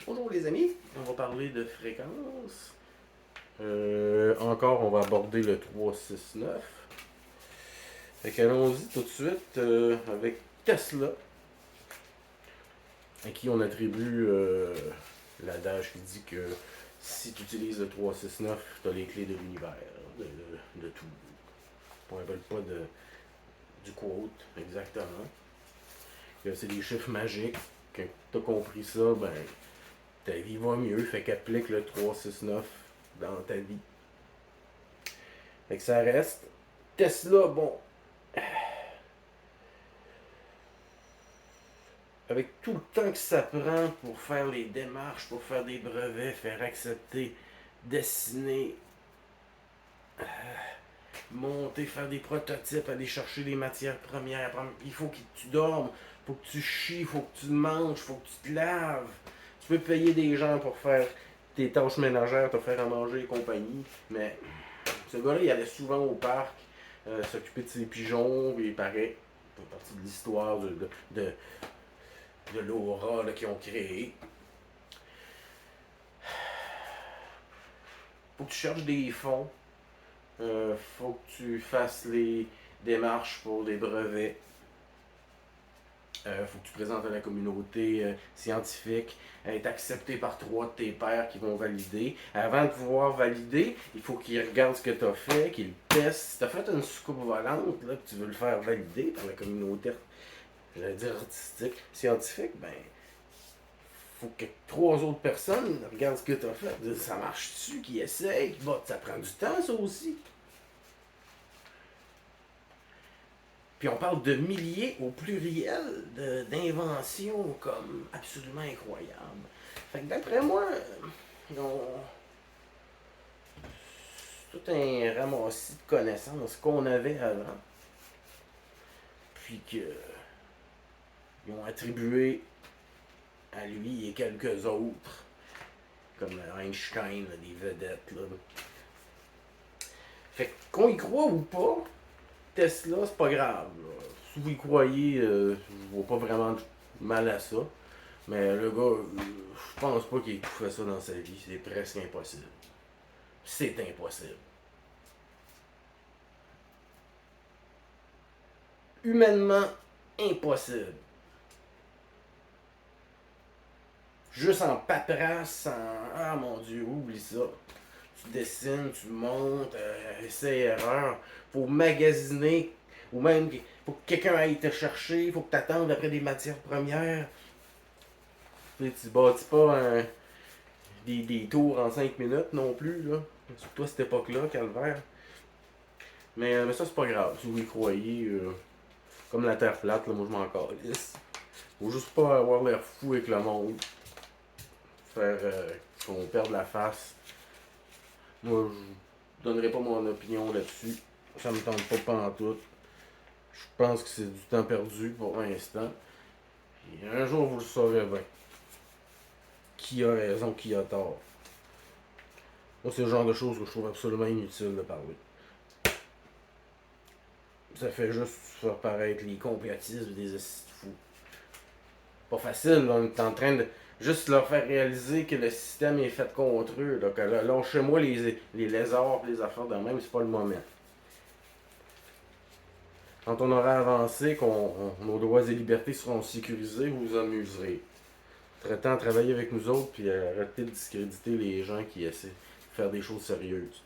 Bonjour les amis, on va parler de fréquence. Encore, on va aborder le 369. Fait qu'allons-y tout de suite avec Tesla, à qui on attribue l'adage qui dit que si tu utilises le 369, tu as les clés de l'univers, de tout. On ne rappelle pas du quote exactement. Que c'est des chiffres magiques. Quand tu as compris ça, ben ta vie va mieux, fait qu'applique le 369 dans ta vie. Fait que ça reste. Tesla, bon. Avec tout le temps que ça prend pour faire les démarches, pour faire des brevets, faire accepter, dessiner, monter, faire des prototypes, aller chercher des matières premières. Il faut que tu dormes, il faut que tu chies, il faut que tu manges, il faut que tu te laves. Tu peux payer des gens pour faire tes tâches ménagères, te faire à manger et compagnie, mais ce gars-là, il allait souvent au parc, s'occuper de ses pigeons, et il paraît, ça fait partie de l'histoire de l'aura qu'ils ont créé. Faut que tu cherches des fonds, faut que tu fasses les démarches pour les brevets. Faut que tu présentes à la communauté scientifique, être accepté par 3 de tes pairs qui vont valider. Avant de pouvoir valider, il faut qu'ils regardent ce que tu as fait, qu'ils testent. Si tu as fait une soucoupe volante, là, que tu veux le faire valider par la communauté, j'allais dire artistique, scientifique, ben, faut que 3 autres personnes regardent ce que tu as fait. Ça marche-tu, qu'ils essayent? Bon, ça prend du temps, ça aussi. Puis on parle de milliers au pluriel d'inventions comme absolument incroyables. Fait que d'après moi, ils ont tout un ramassis de connaissances qu'on avait avant. Puis qu'ils ont attribué à lui et quelques autres, comme Einstein, là, des vedettes. Là. Fait qu'on y croit ou pas, Tesla, c'est pas grave. Là. Si vous y croyez, je vois pas vraiment de mal à ça. Mais le gars, je pense pas qu'il ait tout fait ça dans sa vie. C'est presque impossible. C'est impossible. Humainement impossible. Juste en paperasse, ah mon Dieu, oublie ça. Tu dessines, tu montes, essai-erreur. Faut magasiner, ou même faut que quelqu'un aille te chercher, faut que tu attendes après des matières premières. Tu bâtis pas des tours en 5 minutes non plus, là. Surtout à cette époque-là, calvaire. Mais ça, c'est pas grave. Si vous y croyez, comme la terre plate, là, moi je m'en calisse. Faut juste pas avoir l'air fou avec le monde. Faire qu'on perde la face. Moi, je donnerai pas mon opinion là-dessus. Ça me tente pas pantoute. Je pense que c'est du temps perdu pour l'instant. Et un jour, vous le saurez bien. Qui a raison, qui a tort. Moi, c'est le genre de choses que je trouve absolument inutile de parler. Ça fait juste faire paraître les complotistes des fous. Pas facile, là, on est en train de juste leur faire réaliser que le système est fait contre eux. Là, que là chez moi, les lézards et les affaires de même, c'est pas le moment. Quand on aura avancé, nos droits et libertés seront sécurisés, vous vous amuserez. Traitant de travailler avec nous autres, puis arrêter de discréditer les gens qui essaient de faire des choses sérieuses.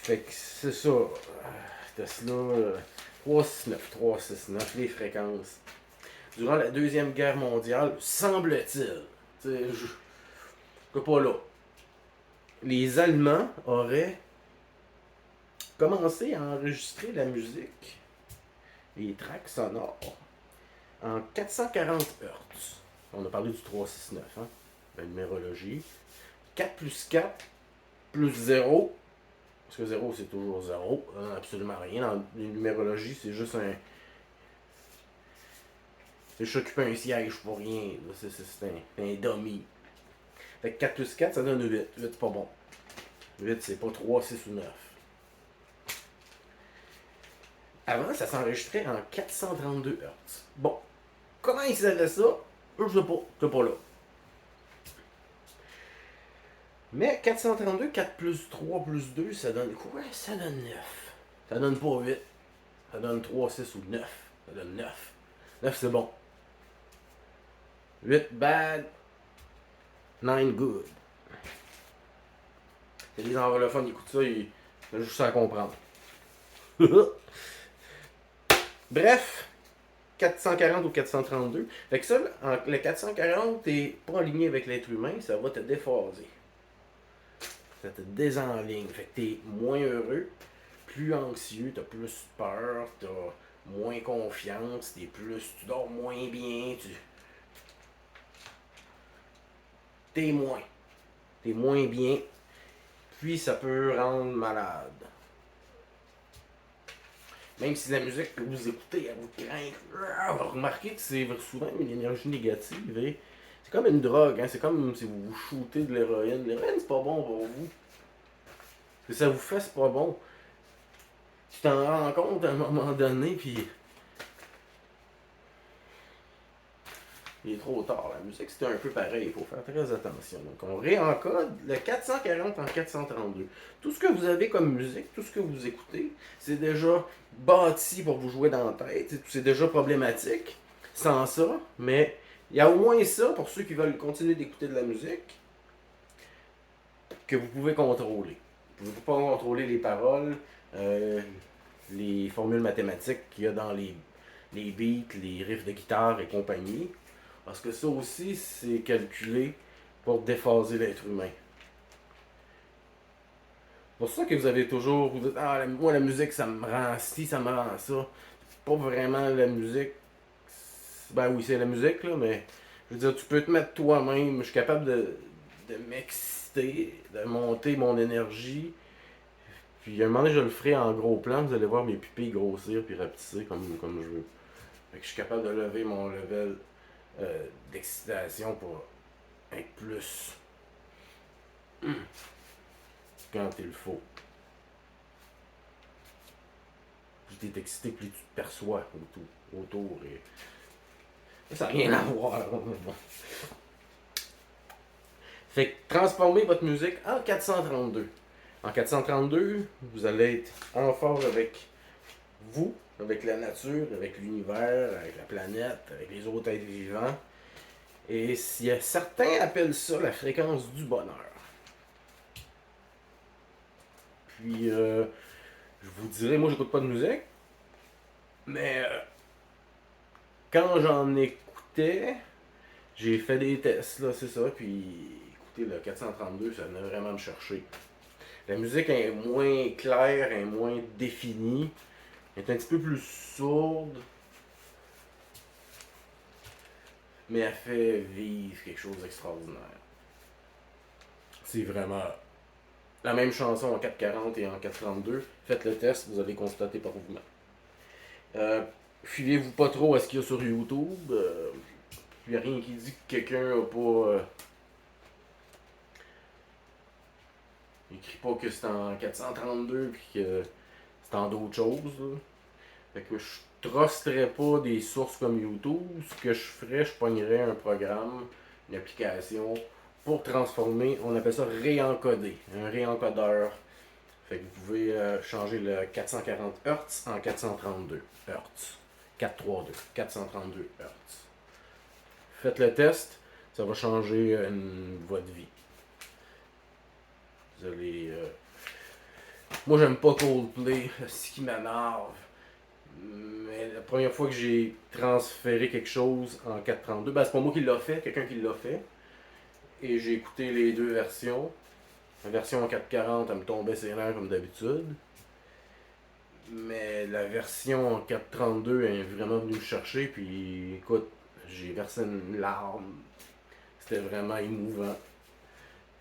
Fait que c'est ça. Tesla 369, les fréquences. Durant la Deuxième Guerre mondiale, semble-t-il, je suis pas là, les Allemands auraient commencé à enregistrer la musique, les tracks sonores, en 440 Hz. On a parlé du 369, hein? La numérologie. 4 plus 4 plus 0. Parce que 0, c'est toujours 0. Absolument rien. Dans la numérologie, c'est juste un. C'est juste occuper un siège pour rien. C'est un dummy. Fait que 4 plus 4, ça donne 8. 8, c'est pas bon. 8, c'est pas 3, 6 ou 9. Avant, ça s'enregistrait en 432 Hz. Bon, comment ils savaient ça? Je sais pas, c'est pas là. Mais 432, 4 plus 3 plus 2, ça donne quoi? Ça donne 9. Ça donne pas 8. Ça donne 3, 6 ou 9. Ça donne 9. 9 c'est bon. 8 bad, 9 good. C'est les anglophones qui écoutent ça, ils ont juste ça à comprendre. Bref, 440 ou 432. Fait que ça, le 440, t'es pas aligné avec l'être humain, ça va te déphaser. Ça te désenligne. Fait que t'es moins heureux, plus anxieux, t'as plus peur, t'as moins confiance, tu dors moins bien, t'es moins bien, puis ça peut rendre malade. Même si la musique que vous écoutez, elle vous craint, vous remarquez que c'est souvent une énergie négative. Et c'est comme une drogue, hein? C'est comme si vous vous shootez de l'héroïne. L'héroïne, c'est pas bon pour vous. Ce que ça vous fait, c'est pas bon. Tu t'en rends compte à un moment donné, puis il est trop tard. La musique, c'est un peu pareil. Il faut faire très attention. Donc, on réencode le 440 en 432. Tout ce que vous avez comme musique, tout ce que vous écoutez, c'est déjà bâti pour vous jouer dans la tête. C'est déjà problématique sans ça, mais il y a au moins ça pour ceux qui veulent continuer d'écouter de la musique que vous pouvez contrôler. Vous ne pouvez pas contrôler les paroles, euh, les formules mathématiques qu'il y a dans les beats, les riffs de guitare et compagnie. Parce que ça aussi, c'est calculé pour déphaser l'être humain. C'est pour ça que vous avez toujours. Vous dites, ah, moi, la musique, ça me rend ci, ça me rend ça. Pas vraiment la musique. Ben oui, c'est la musique, là, mais je veux dire, tu peux te mettre toi-même. Je suis capable de m'exciter, de monter mon énergie. Puis un moment donné, je le ferai en gros plan. Vous allez voir mes pupilles grossir puis rapetisser comme je veux. Fait que je suis capable de lever mon level d'excitation pour être plus quand il le faut. Plus tu es excité, plus tu te perçois autour. Et ça n'a rien à voir. Bon. Fait que transformez votre musique en 432. En 432, vous allez être en phase avec vous, avec la nature, avec l'univers, avec la planète, avec les autres êtres vivants. Et certains appellent ça la fréquence du bonheur. Puis, je vous dirais, moi, j'écoute pas de musique, mais quand j'en écoutais, j'ai fait des tests, là, c'est ça, puis écoutez, le 432, ça venait vraiment me chercher. La musique est moins claire, est moins définie, est un petit peu plus sourde, mais elle fait vivre quelque chose d'extraordinaire. C'est vraiment la même chanson en 440 et en 432. Faites le test, vous allez constater par vous-même. Fiez-vous pas trop à ce qu'il y a sur YouTube. Il n'y a rien qui dit que quelqu'un a pas. Écrit pas que c'est en 432 puis que c'est en d'autres choses. Là. Fait que je trusterais pas des sources comme YouTube. Ce que je ferais, je pognerais un programme, une application pour transformer, on appelle ça réencoder, un réencodeur. Fait que vous pouvez changer le 440 Hz en 432 Hz. 432 Hz. Faites le test, ça va changer votre vie. Vous allez. Moi, j'aime pas Coldplay, ce qui m'énerve. Mais la première fois que j'ai transféré quelque chose en 432, ben c'est pas moi qui l'a fait, quelqu'un qui l'a fait. Et j'ai écouté les deux versions. La version en 440, elle me tombait ses nerfs comme d'habitude. Mais la version en 432 est vraiment venue me chercher. Puis écoute, j'ai versé une larme. C'était vraiment émouvant.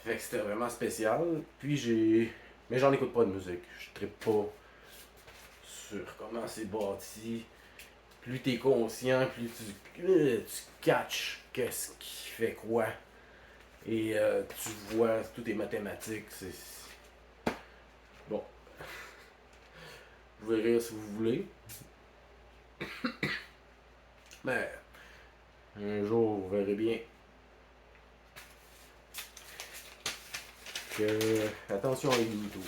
Fait que c'était vraiment spécial. Puis j'ai. Mais j'en écoute pas de musique. Je trippe pas sur comment c'est bâti. Plus t'es conscient, plus tu catches qu'est-ce qui fait quoi. Et tu vois, tout est mathématique. C'est. Bon. Vous verrez si vous voulez. Mais Un jour, vous verrez bien que... Attention à YouTube.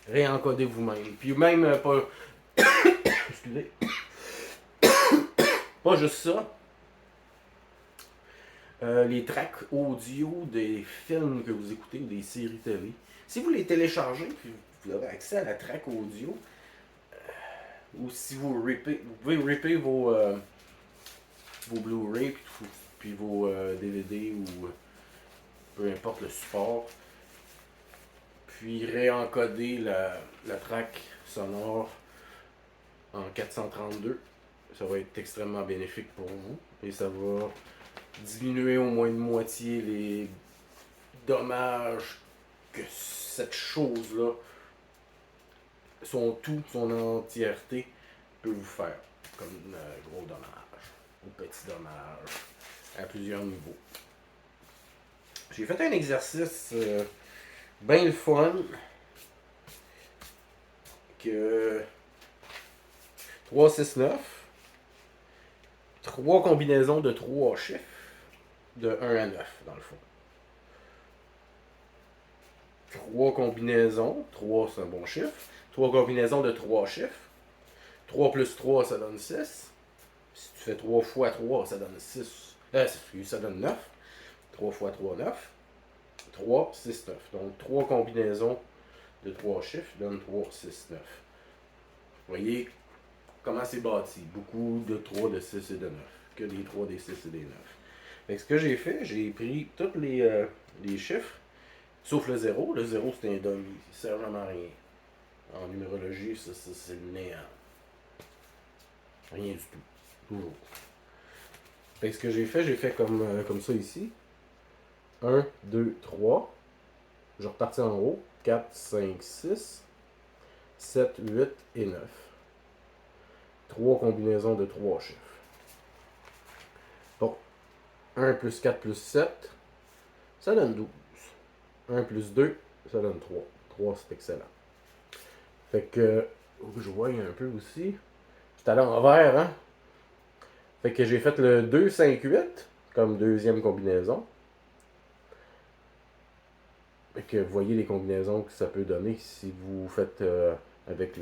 Réencodez vous-même. Puis même pas... Excusez. Pas juste ça. Les tracks audio des films que vous écoutez ou des séries télé. Si vous les téléchargez, puis vous avez accès à la track audio, ou si vous ripez, vous pouvez ripper vos Blu-ray puis vos DVD ou peu importe le support, puis réencoder la track sonore en 432. Ça va être extrêmement bénéfique pour vous et ça va diminuer au moins de moitié les dommages que cette chose-là, son entièreté, peut vous faire comme gros dommages ou petits dommages à plusieurs niveaux. J'ai fait un exercice bien le fun que 3, 6, 9, 3 combinaisons de 3 chiffres de 1 à 9 dans le fond. 3 combinaisons, 3 c'est un bon chiffre, 3 combinaisons de 3 chiffres, 3 plus 3 ça donne 6, si tu fais 3 fois 3 ça donne 6, ça donne 9, 3 fois 3, 9, 3, 6, 9. Donc 3 combinaisons de 3 chiffres donnent 3, 6, 9. Vous voyez comment c'est bâti, beaucoup de 3, de 6 et de 9, que des 3, des 6 et des 9. Fait que ce que j'ai fait, j'ai pris tous les chiffres, sauf le 0. Le 0 c'est un dummy, il sert vraiment à rien. En numérologie, ça c'est le néant. Rien du tout. Toujours. Fait que ce que j'ai fait comme ça ici. 1, 2, 3. Je repartis en haut. 4, 5, 6, 7, 8 et 9. 3 combinaisons de 3 chiffres. Bon. 1 plus 4 plus 7, ça donne 12. 1 plus 2, ça donne 3. 3, c'est excellent. Fait que, je vois un peu aussi. C'est à l'envers, hein? Fait que j'ai fait le 2, 5, 8 comme deuxième combinaison. Fait que vous voyez les combinaisons que ça peut donner si vous faites avec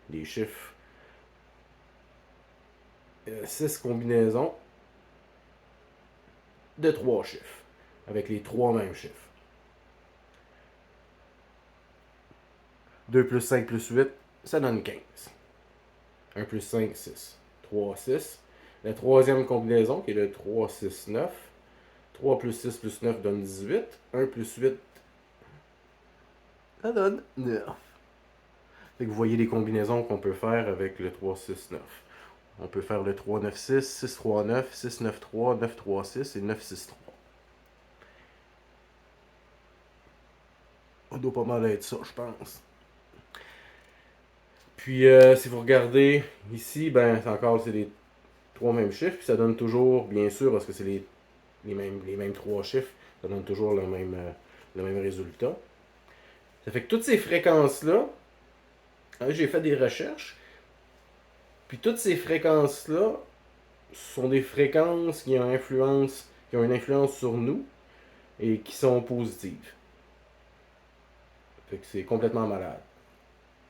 les chiffres. 6 combinaisons de 3 chiffres. Avec les 3 mêmes chiffres. 2 plus 5 plus 8, ça donne 15. 1 plus 5, 6. 3, 6. La troisième combinaison, qui est le 3, 6, 9. 3 plus 6 plus 9 donne 18. 1 plus 8, ça donne 9. Fait que vous voyez les combinaisons qu'on peut faire avec le 3, 6, 9. On peut faire le 3, 9, 6, 6, 3, 9, 6, 9, 3, 9, 3, 6 et 9, 6, 3. Ça doit pas mal être ça, je pense. Puis, si vous regardez ici, ben, c'est les 3 mêmes chiffres. Puis ça donne toujours, bien sûr, parce que c'est les mêmes 3 chiffres, ça donne toujours le même résultat. Ça fait que toutes ces fréquences-là, j'ai fait des recherches, puis toutes ces fréquences-là sont des fréquences qui ont une influence sur nous et qui sont positives. Fait que c'est complètement malade.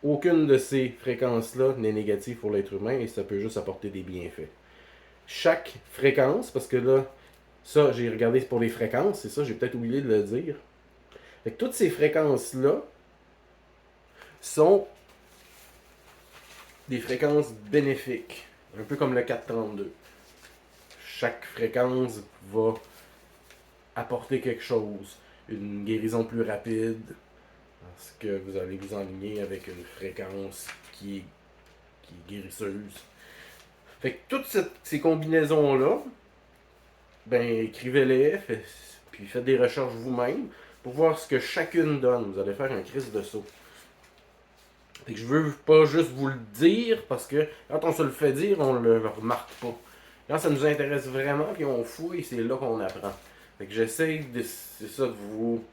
Aucune de ces fréquences-là n'est négative pour l'être humain et ça peut juste apporter des bienfaits. Chaque fréquence, parce que là, ça, j'ai regardé pour les fréquences, c'est ça, j'ai peut-être oublié de le dire. Fait que toutes ces fréquences-là sont des fréquences bénéfiques, un peu comme le 432. Chaque fréquence va apporter quelque chose, une guérison plus rapide, parce que vous allez vous enligner avec une fréquence qui est guérisseuse. Fait que toutes ces combinaisons-là, ben écrivez-les, puis faites des recherches vous-même pour voir ce que chacune donne. Vous allez faire un crise de saut. Fait que je veux pas juste vous le dire parce que quand on se le fait dire, on le remarque pas. Quand ça nous intéresse vraiment, puis on fouille, c'est là qu'on apprend. Fait que j'essaie c'est ça, de vous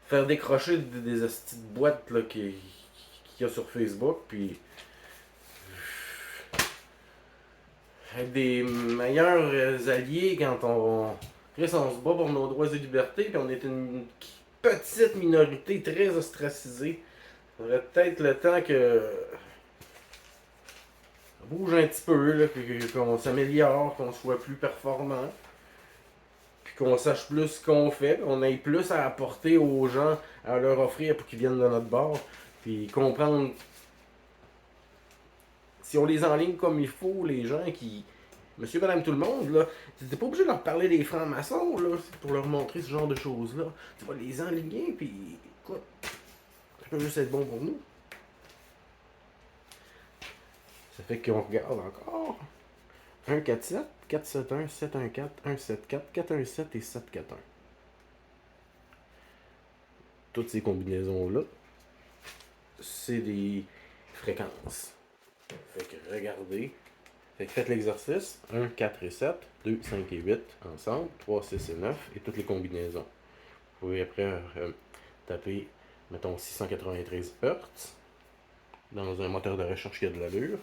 faire décrocher des petites boîtes là, qu'il y a sur Facebook, puis être des meilleurs alliés quand Chris, on se bat pour nos droits et libertés, puis on est une petite minorité très ostracisée. Il faudrait peut-être le temps que ça bouge un petit peu, là, qu'on s'améliore, qu'on soit plus performant, puis qu'on sache plus ce qu'on fait, qu'on ait plus à apporter aux gens, à leur offrir pour qu'ils viennent de notre bord, puis comprendre si on les enligne comme il faut, les gens qui. Monsieur, madame, tout le monde, là, t'es pas obligé de leur parler des francs-maçons, là, pour leur montrer ce genre de choses-là. Tu vas les enligner, puis écoute, ça peut juste être bon pour nous. Ça fait qu'on regarde encore. 1-4-7, 4-7-1, 7-1-4, 1-7-4, 4-1-7 et 7-4-1. Toutes ces combinaisons-là, c'est des fréquences. Fait que regardez. Fait que faites l'exercice. 1, 4 et 7, 2, 5 et 8 ensemble, 3, 6 et 9 et toutes les combinaisons. Vous pouvez après taper, mettons, 693 Hz dans un moteur de recherche qui a de l'allure.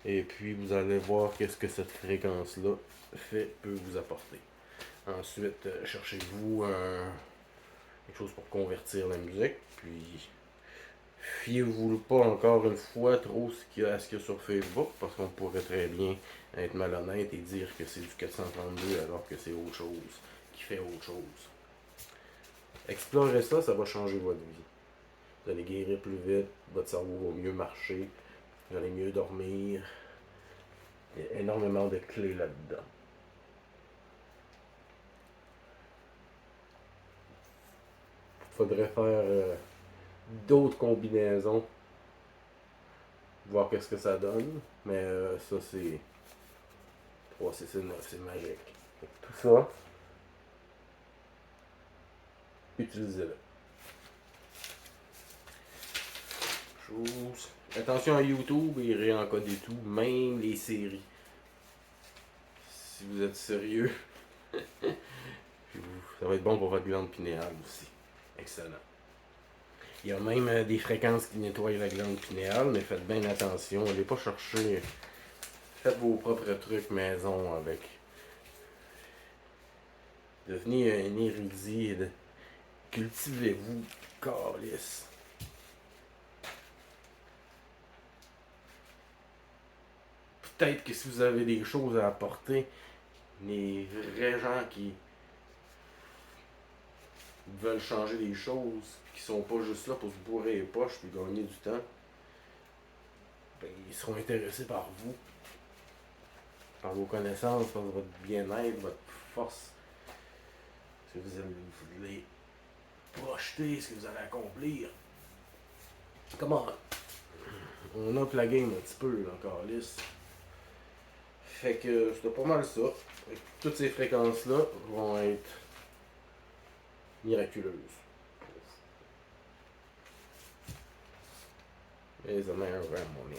Et puis vous allez voir qu'est-ce que cette fréquence-là peut vous apporter. Ensuite, cherchez-vous quelque chose pour convertir la musique. Puis fiez-vous pas encore une fois trop à ce qu'il y a sur Facebook, parce qu'on pourrait très bien être malhonnête et dire que c'est du 432 alors que c'est autre chose, qui fait autre chose. Explorez ça, ça va changer votre vie. Vous allez guérir plus vite, votre cerveau va mieux marcher, vous allez mieux dormir. Il y a énormément de clés là-dedans. Il faudrait faire d'autres combinaisons, voir qu'est-ce que ça donne, mais ça c'est 3, 6 et 9, c'est magique. Tout ça, utilisez-le. Chose. Attention à YouTube, il réencode et tout, même les séries. Si vous êtes sérieux, ça va être bon pour votre glande pinéale aussi. Excellent. Il y a même des fréquences qui nettoient la glande pinéale, mais faites bien attention. N'allez pas chercher. Faites vos propres trucs maison avec. Devenez un érudit. Cultivez-vous, calice. Peut-être que si vous avez des choses à apporter, les vrais gens qui veulent changer les choses, qui sont pas juste là pour se bourrer les poches et gagner du temps, ben, ils seront intéressés par vous, par vos connaissances, par votre bien-être, votre force, ce que vous voulez projeter, ce que vous allez accomplir. Comment on up la game un petit peu encore lisse. Fait que c'est pas mal ça. Toutes ces fréquences-là vont être miraculeuses. Les amers vraiment bien.